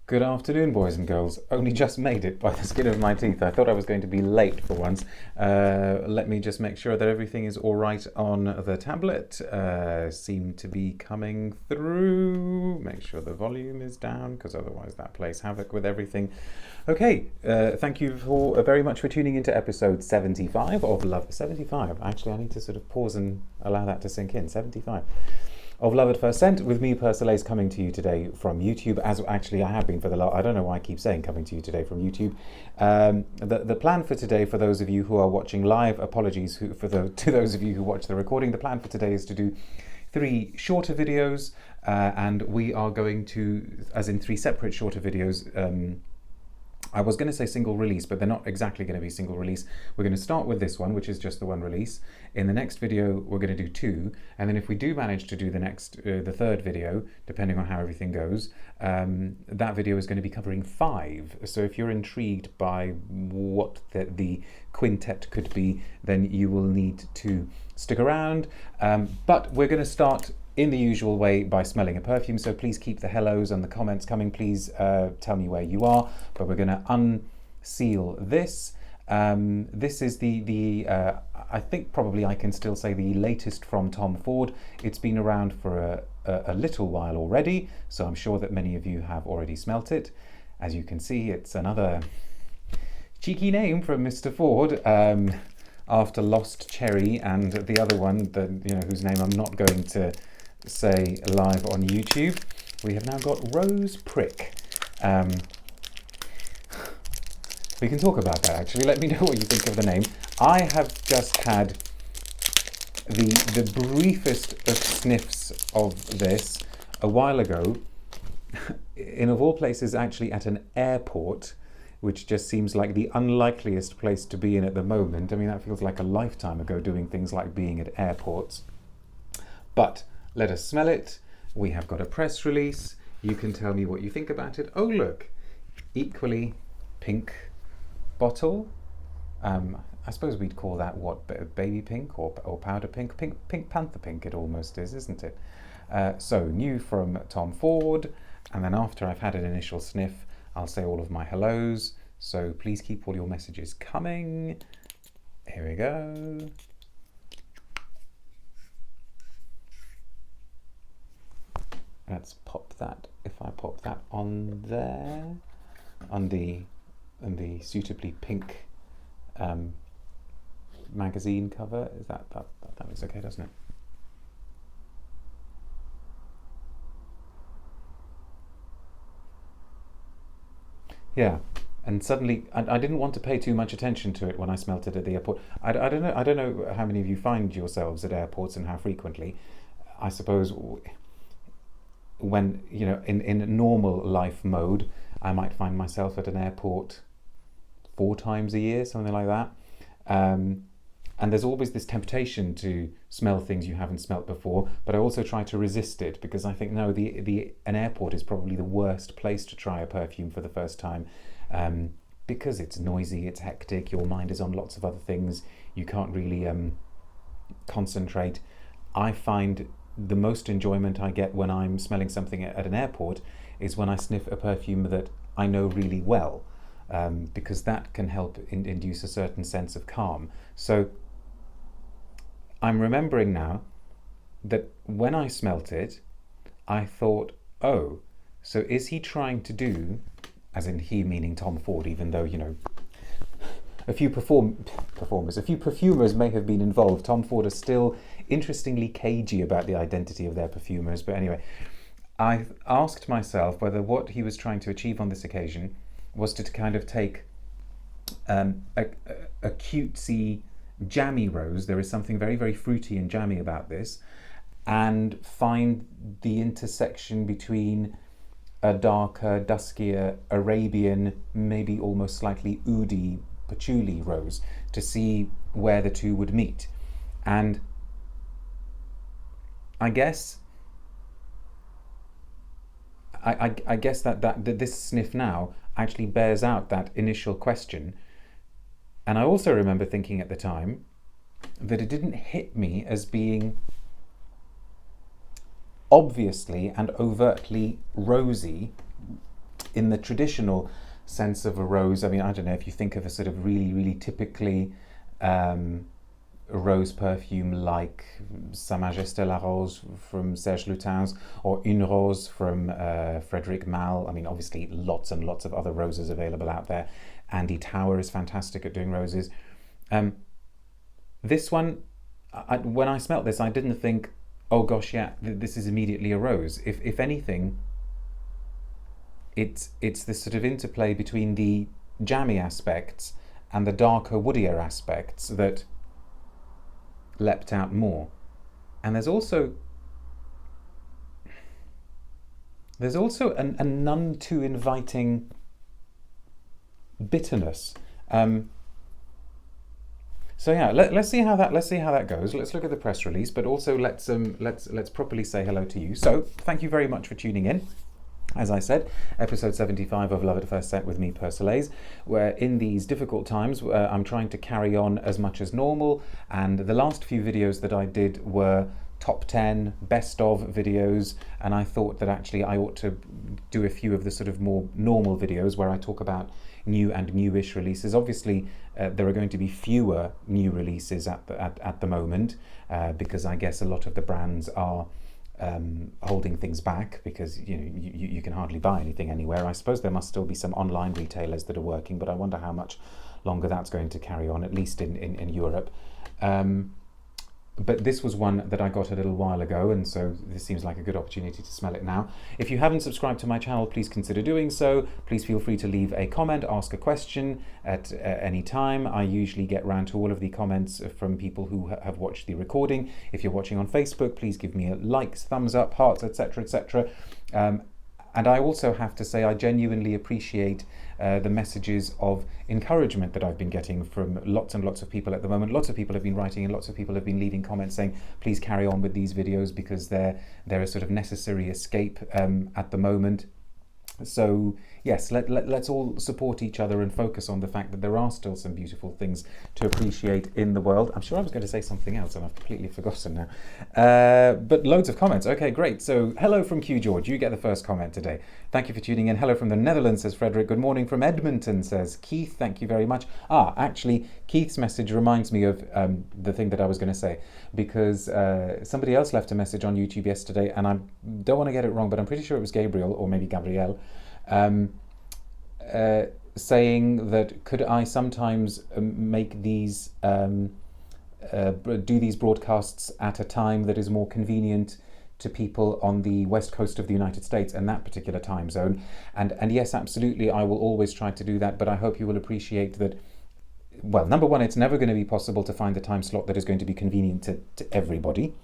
Good afternoon, boys and girls. Only just made it by the skin of my teeth. I thought I was going to be late for once. Let me just make sure that everything is all right on the tablet. Seem to be coming through. Make sure the volume is down, because otherwise that plays havoc with everything. Okay, thank you very much for tuning into episode 75 of Love. 75. Actually, I need to sort of pause and allow that to sink in. 75. Of Love at First Scent, with me, Persolaise, coming to you today from YouTube, as actually I have been for the last, I don't know why I keep saying coming to you today from YouTube. The plan for today, for those of you who are watching live, apologies to those of you who watch the recording, the plan for today is to do 3 shorter videos, and we are going to, as in 3 separate shorter videos, I was going to say single release, but they're not exactly going to be single release. We're going to start with this one, which is just the one release. In the next video, we're going to do 2. And then if we do manage to do the third video, depending on how everything goes, that video is going to be covering 5. So if you're intrigued by what the quintet could be, then you will need to stick around. But we're going to start in the usual way by smelling a perfume, so please keep the hellos and the comments coming. Please tell me where you are, but we're going to unseal this. This is I think probably I can still say the latest from Tom Ford. It's been around for a little while already, so I'm sure that many of you have already smelt it. As you can see, it's another cheeky name from Mr. Ford, after Lost Cherry and the other one, whose name I'm not going to say live on YouTube. We have now got Rose Prick. We can talk about that actually. Let me know what you think of the name. I have just had the briefest of sniffs of this a while ago, in of all places actually at an airport, which just seems like the unlikeliest place to be in at the moment. I mean, that feels like a lifetime ago, doing things like being at airports. But let us smell it. We have got a press release. You can tell me what you think about it. Oh, look, equally pink bottle. I suppose we'd call that what, baby pink or powder pink? Pink Panther pink it almost is, isn't it? So new from Tom Ford. And then after I've had an initial sniff, I'll say all of my hellos. So please keep all your messages coming. Here we go. Let's pop that. If I pop that on there, on the suitably pink magazine cover, is that looks okay, doesn't it? Yeah, and suddenly I didn't want to pay too much attention to it when I smelt it at the airport. I don't know how many of you find yourselves at airports and how frequently. I suppose when, in normal life mode, I might find myself at an airport 4 times a year, something like that. And there's always this temptation to smell things you haven't smelt before, but I also try to resist it, because I think, no, an airport is probably the worst place to try a perfume for the first time, because it's noisy, it's hectic, your mind is on lots of other things, you can't really concentrate. I find the most enjoyment I get when I'm smelling something at an airport is when I sniff a perfume that I know really well, because that can help induce a certain sense of calm. So I'm remembering now that when I smelt it, I thought, oh, so is he trying to do, as in he meaning Tom Ford, even though, a few perfumers may have been involved. Tom Ford is still interestingly cagey about the identity of their perfumers. But anyway, I asked myself whether what he was trying to achieve on this occasion was to kind of take a cutesy, jammy rose. There is something very, very fruity and jammy about this, and find the intersection between a darker, duskier Arabian, maybe almost slightly oudi patchouli rose, to see where the two would meet. And I guess I guess that this sniff now actually bears out that initial question. And I also remember thinking at the time that it didn't hit me as being obviously and overtly rosy in the traditional sense of a rose, I mean, I don't know if you think of a sort of really, really typically rose perfume like Sa Majesté la Rose from Serge Lutens, or Une Rose from Frédéric Malle. I mean, obviously lots and lots of other roses available out there. Andy Tower is fantastic at doing roses. This one, when I smelt this, I didn't think, oh gosh, yeah, this is immediately a rose. If anything, it's this sort of interplay between the jammy aspects and the darker, woodier aspects that leapt out more. And there's also a none too inviting bitterness. So yeah, let's see how that goes. Let's look at the press release, but also let's properly say hello to you. So thank you very much for tuning in. As I said, episode 75 of Love at First Set with me, Persolaise, where in these difficult times I'm trying to carry on as much as normal, and the last few videos that I did were top 10 best of videos, and I thought that actually I ought to do a few of the sort of more normal videos where I talk about new and newish releases. Obviously there are going to be fewer new releases at the moment because I guess a lot of the brands are holding things back because you can hardly buy anything anywhere. I suppose there must still be some online retailers that are working, but I wonder how much longer that's going to carry on, at least in Europe. But this was one that I got a little while ago, and so this seems like a good opportunity to smell it now. If you haven't subscribed to my channel, please consider doing so. Please feel free to leave a comment, ask a question at any time. I usually get round to all of the comments from people who have watched the recording. If you're watching on Facebook, please give me a likes, thumbs up, hearts, etc., etc. And I also have to say I genuinely appreciate the messages of encouragement that I've been getting from lots and lots of people at the moment. Lots of people have been writing and lots of people have been leaving comments saying, please carry on with these videos because they're a sort of necessary escape at the moment. So yes, let's all support each other and focus on the fact that there are still some beautiful things to appreciate in the world. I'm sure I was going to say something else and I've completely forgotten now. But loads of comments. Okay, great. So hello from Q George. You get the first comment today. Thank you for tuning in. Hello from the Netherlands, says Frederick. Good morning from Edmonton, says Keith. Thank you very much. Actually, Keith's message reminds me of the thing that I was going to say, because somebody else left a message on YouTube yesterday, and I don't want to get it wrong, but I'm pretty sure it was Gabriel or maybe Gabrielle, saying that could I sometimes make these do these broadcasts at a time that is more convenient to people on the west coast of the United States and that particular time zone. And yes, absolutely, I will always try to do that, but I hope you will appreciate that, well, number one, it's never going to be possible to find a time slot that is going to be convenient to everybody.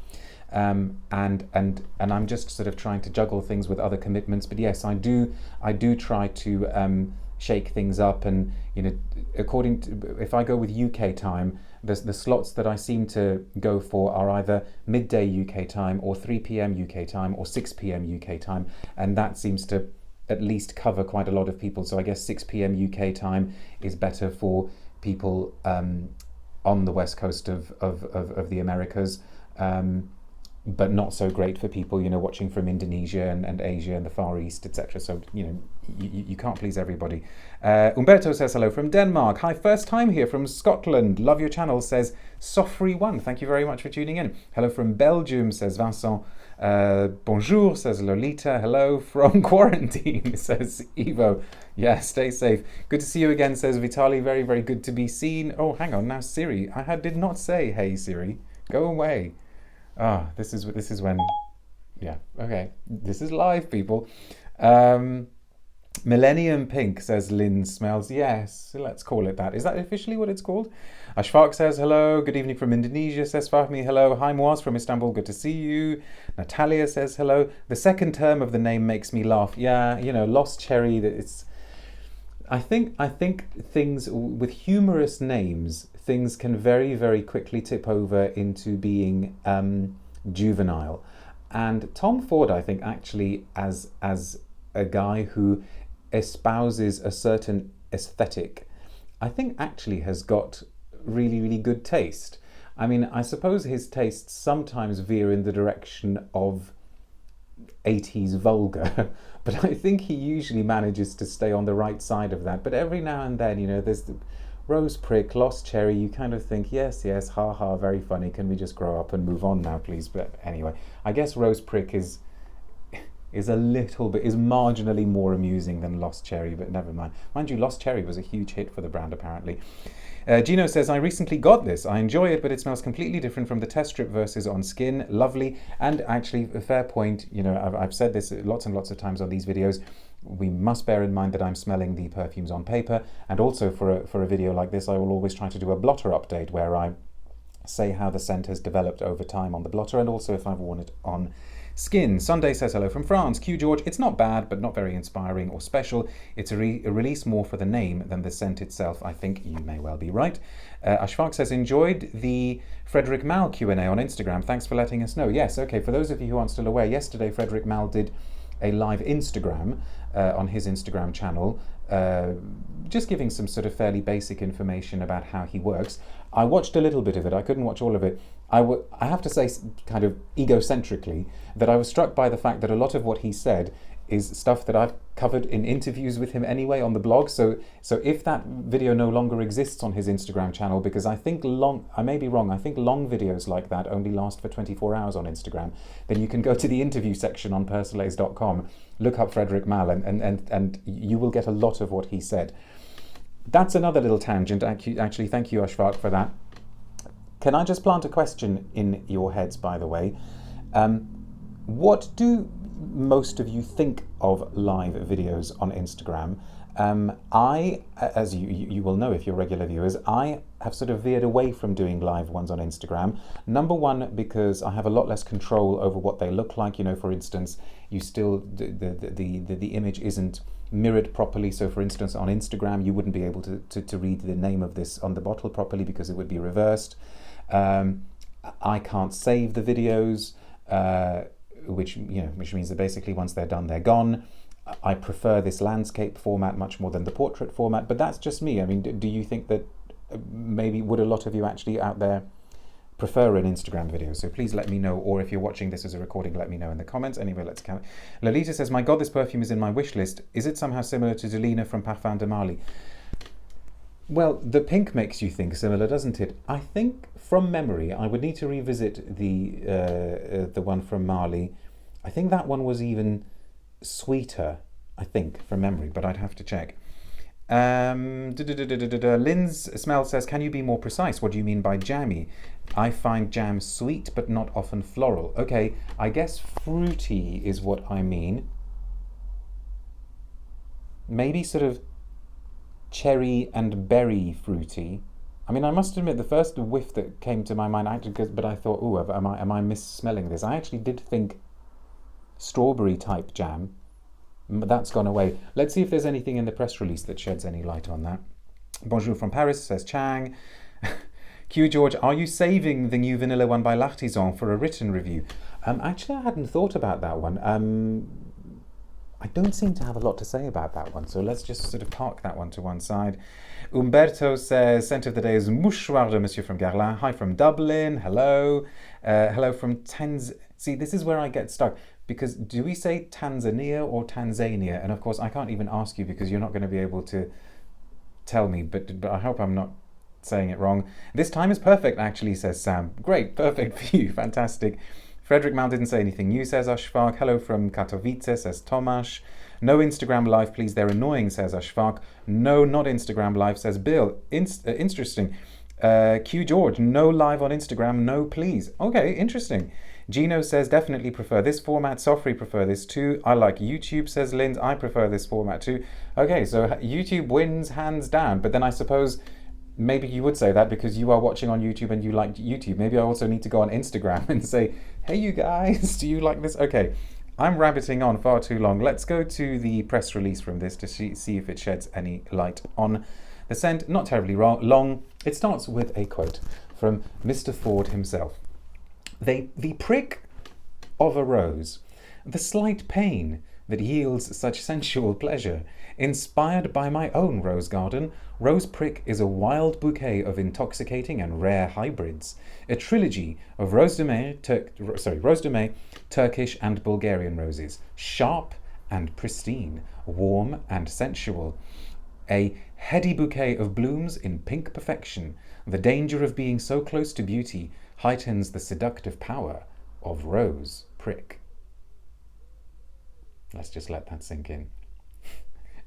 And I'm just sort of trying to juggle things with other commitments. But yes, I do try to shake things up, and according to, if I go with UK time, the slots that I seem to go for are either midday UK time or 3 p.m. UK time or 6 p.m. UK time, and that seems to at least cover quite a lot of people. So I guess 6 p.m. UK time is better for people on the west coast of the Americas. But not so great for people, watching from Indonesia and Asia and the Far East, etc. So, you can't please everybody. Umberto says hello from Denmark. Hi, first time here from Scotland. Love your channel, says Soffrey1. Thank you very much for tuning in. Hello from Belgium, says Vincent. Bonjour, says Lolita. Hello from quarantine, says Evo. Yeah, stay safe. Good to see you again, says Vitali. Very, very good to be seen. Oh, hang on, now Siri. I did not say, hey Siri, go away. This is when, yeah, okay. This is live, people. Millennium Pink, says Lynn Smells. Yes, let's call it that. Is that officially what it's called? Ashfaq says hello. Good evening from Indonesia, says Fahmi. Hello. Hi, Moaz from Istanbul. Good to see you. Natalia says hello. The second term of the name makes me laugh. Yeah, Lost Cherry. It's. I think things with humorous names, things can very, very quickly tip over into being juvenile. And Tom Ford, I think, actually, as a guy who espouses a certain aesthetic, I think actually has got really, really good taste. I mean, I suppose his tastes sometimes veer in the direction of 80s vulgar, but I think he usually manages to stay on the right side of that. But every now and then, there's the rose prick, lost cherry, you kind of think, yes, ha ha, very funny, can we just grow up and move on now, please? But anyway, I guess rose prick is marginally more amusing than Lost Cherry, but never mind. Mind you, Lost Cherry was a huge hit for the brand, apparently. Gino says, I recently got this. I enjoy it, but it smells completely different from the test strip versus on skin. Lovely. And actually, a fair point, I've said this lots and lots of times on these videos. We must bear in mind that I'm smelling the perfumes on paper. And also for a video like this, I will always try to do a blotter update where I say how the scent has developed over time on the blotter, and also if I've worn it on skin. Sunday says, hello from France. Q George, it's not bad, but not very inspiring or special. It's a release more for the name than the scent itself. I think you may well be right. Ashfaq says, enjoyed the Frederick Mal Q&A on Instagram. Thanks for letting us know. Yes, okay, for those of you who aren't still aware, yesterday Frederick Mal did a live Instagram on his Instagram channel, just giving some sort of fairly basic information about how he works. I watched a little bit of it. I couldn't watch all of it. I have to say, kind of egocentrically, that I was struck by the fact that a lot of what he said is stuff that I've covered in interviews with him anyway on the blog. So if that video no longer exists on his Instagram channel, because I may be wrong, I think long videos like that only last for 24 hours on Instagram, then you can go to the interview section on Persolaise.com, look up Frederick Mal, and you will get a lot of what he said. That's another little tangent. Actually, thank you, Ashfaq, for that. Can I just plant a question in your heads, by the way? What do most of you think of live videos on Instagram? I, as you will know if you're regular viewers, I have sort of veered away from doing live ones on Instagram. Number one, because I have a lot less control over what they look like. For instance, the image isn't mirrored properly. So for instance, on Instagram, you wouldn't be able to read the name of this on the bottle properly because it would be reversed. I can't save the videos, which means that basically once they're done, they're gone. I prefer this landscape format much more than the portrait format, but that's just me. I mean, do you think that maybe would a lot of you actually out there prefer an Instagram video? So please let me know, or if you're watching this as a recording, let me know in the comments. Anyway, let's count. Lolita says, my God, this perfume is in my wish list. Is it somehow similar to Delina from Parfum de Marly? Well, the pink makes you think similar, doesn't it? I think from memory, I would need to revisit the one from Marly. I think that one was even sweeter, I think, from memory, but I'd have to check. Lynn's smell says, can you be more precise? What do you mean by jammy? I find jam sweet, but not often floral. Okay, I guess fruity is what I mean. Maybe sort of cherry and berry fruity. I mean, I must admit, the first whiff that came to my mind, but I thought, oh, am I mis-smelling this? I actually did think strawberry type jam, but that's gone away. Let's see if there's anything in the press release that sheds any light on that. Bonjour from Paris, says Chang. Q George, are you saving the new vanilla one by L'Artisan for a written review? Actually, I hadn't thought about that one. I don't seem to have a lot to say about that one, so let's just sort of park that one to one side. Umberto says, scent of the day is Mouchoir de Monsieur from Guerlain. Hi from Dublin. Hello. Hello from See, this is where I get stuck, because do we say Tanzania or Tanzania? And of course, I can't even ask you because you're not going to be able to tell me, but I hope I'm not saying it wrong. This time is perfect, actually, says Sam. Great, perfect for you, fantastic. Frederick Mal didn't say anything new, says Ashfaq. Hello from Katowice, says Tomasz. No Instagram live, please, they're annoying, says Ashfaq. No, not Instagram live, says Bill. Interesting. Q George, no live on Instagram, no please. Okay, interesting. Gino says, definitely prefer this format. Sofri prefer this too. I like YouTube, says Linz. I prefer this format too. Okay, so YouTube wins hands down, but then I suppose maybe you would say that because you are watching on YouTube and you like YouTube. Maybe I also need to go on Instagram and say, hey, you guys, do you like this? Okay, I'm rabbiting on far too long. Let's go to the press release from this to see if it sheds any light on the scent. Not terribly long. It starts with a quote from Mr. Ford himself. The prick of a rose, the slight pain that yields such sensual pleasure, inspired by my own rose garden, Rose Prick is a wild bouquet of intoxicating and rare hybrids, a trilogy of Rose de Mai, Turkish and Bulgarian roses, sharp and pristine, warm and sensual. A heady bouquet of blooms in pink perfection. The danger of being so close to beauty heightens the seductive power of rose prick. Let's just let that sink in.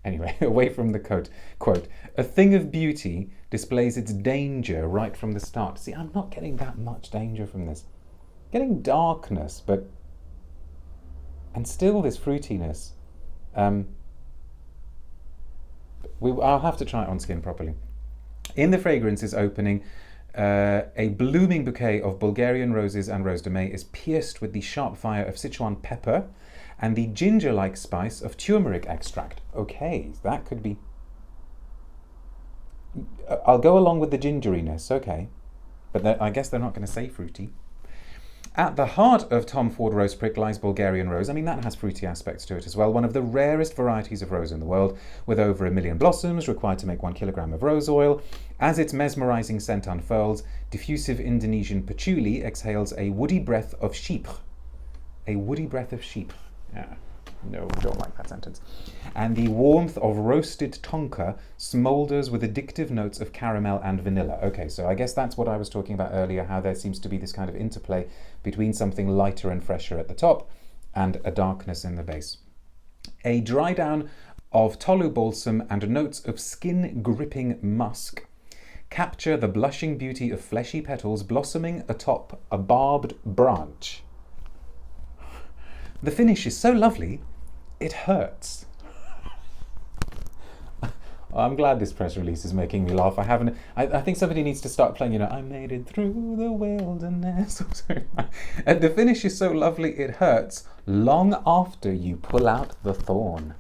Anyway, away from the quote, a thing of beauty displays its danger right from the start. See, I'm not getting that much danger from this. Getting darkness, and still this fruitiness. I'll have to try it on skin properly. In the fragrance's opening, a blooming bouquet of Bulgarian roses and rose de mai is pierced with the sharp fire of Sichuan pepper and the ginger-like spice of turmeric extract. Okay, that could be... I'll go along with the gingeriness, okay. But I guess they're not going to say fruity. At the heart of Tom Ford Rose Prick lies Bulgarian rose. I mean, that has fruity aspects to it as well. One of the rarest varieties of rose in the world, with over 1 million blossoms required to make 1 kilogram of rose oil. As its mesmerizing scent unfurls, diffusive Indonesian patchouli exhales a woody breath of chypre. A woody breath of chypre. Yeah. No, don't like that sentence. And the warmth of roasted tonka smoulders with addictive notes of caramel and vanilla. Okay, so I guess that's what I was talking about earlier, how there seems to be this kind of interplay between something lighter and fresher at the top and a darkness in the base. A dry down of tolu balsam and notes of skin-gripping musk capture the blushing beauty of fleshy petals blossoming atop a barbed branch. The finish is so lovely, it hurts. I'm glad this press release is making me laugh. I think somebody needs to start playing, I made it through the wilderness. The finish is so lovely, it hurts long after you pull out the thorn.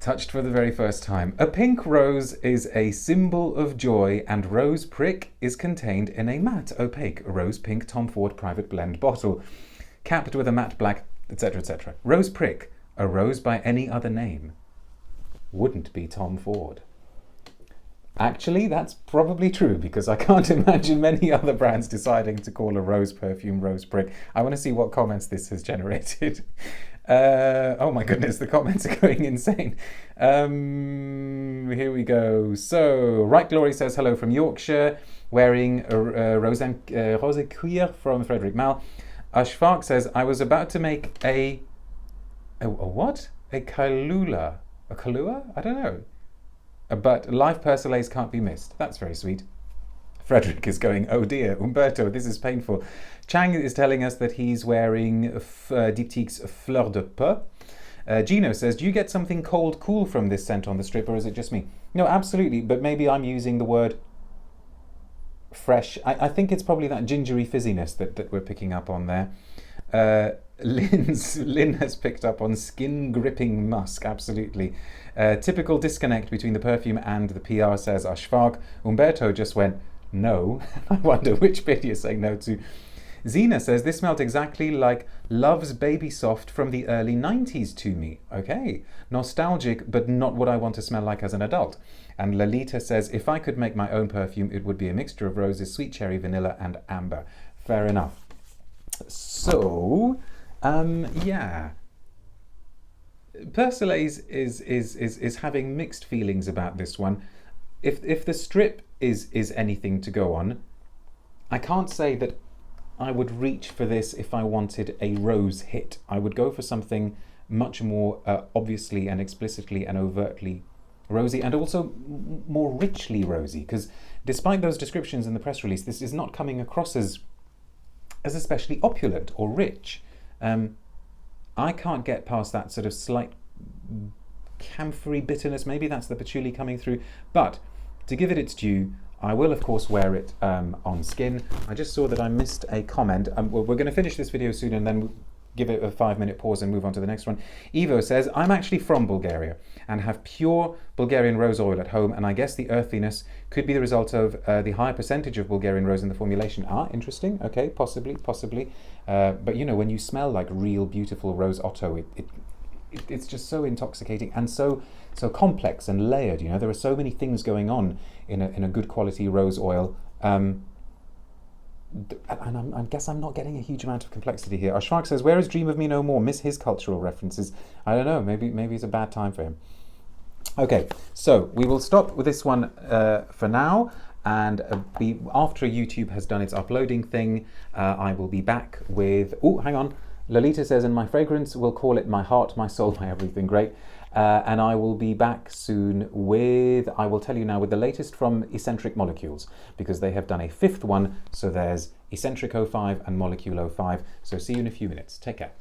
Touched for the very first time. A pink rose is a symbol of joy, and rose prick is contained in a matte, opaque, rose pink Tom Ford private blend bottle, capped with a matte black, etc., etc. Rose prick, a rose by any other name, wouldn't be Tom Ford. Actually, that's probably true, because I can't imagine many other brands deciding to call a rose perfume rose prick. I want to see what comments this has generated. Oh my goodness, the comments are going insane. Here we go. So, Right Glory says hello from Yorkshire, wearing a rose cuir from Frederick Mal. Ashfark says, I was about to make a what? A Kahlua? A Kahlua? I don't know. But live Persolaise can't be missed. That's very sweet. Frederick is going, oh dear, Umberto, this is painful. Chang is telling us that he's wearing Diptyque's Fleur de Peu. Gino says, do you get something cold cool from this scent on the strip, or is it just me? No, absolutely, but maybe I'm using the word fresh. I think it's probably that gingery fizziness that we're picking up on there. Lynn has picked up on skin gripping musk, absolutely. Typical disconnect between the perfume and the PR, says Ashfark. Umberto just went, no. I wonder which bit you're saying no to. Zena says, this smelled exactly like Love's Baby Soft from the early 90s to me. Okay. Nostalgic, but not what I want to smell like as an adult. And Lalita says, if I could make my own perfume, it would be a mixture of roses, sweet cherry, vanilla, and amber. Fair enough. So, yeah. Persolaise is having mixed feelings about this one. If the strip is anything to go on, I can't say that I would reach for this if I wanted a rose hit. I would go for something much more obviously and explicitly and overtly rosy, and also more richly rosy, because despite those descriptions in the press release, this is not coming across as especially opulent or rich. I can't get past that sort of slight camphory bitterness. Maybe that's the patchouli coming through, but to give it its due, I will of course wear it on skin. I just saw that I missed a comment. We're going to finish this video soon and then give it a 5-minute pause and move on to the next one. Evo says, I'm actually from Bulgaria and have pure Bulgarian rose oil at home, and I guess the earthiness could be the result of the high percentage of Bulgarian rose in the formulation. Interesting. Okay, possibly. But you know, when you smell like real beautiful rose otto, it's just so intoxicating and so complex and layered. You know, there are so many things going on in a good quality rose oil. and I guess I'm not getting a huge amount of complexity here. Ashfaq says, where is Dream of Me No More? Miss his cultural references. I don't know, maybe it's a bad time for him. Okay, so we will stop with this one for now, and after YouTube has done its uploading thing, I will be back with, oh, hang on, Lolita says, and my fragrance, will call it My Heart, My Soul, My Everything. Great. And I will be back soon with, I will tell you now, with the latest from Eccentric Molecules, because they have done a 5th one. So there's Eccentric 05 and Molecule 05. So see you in a few minutes. Take care.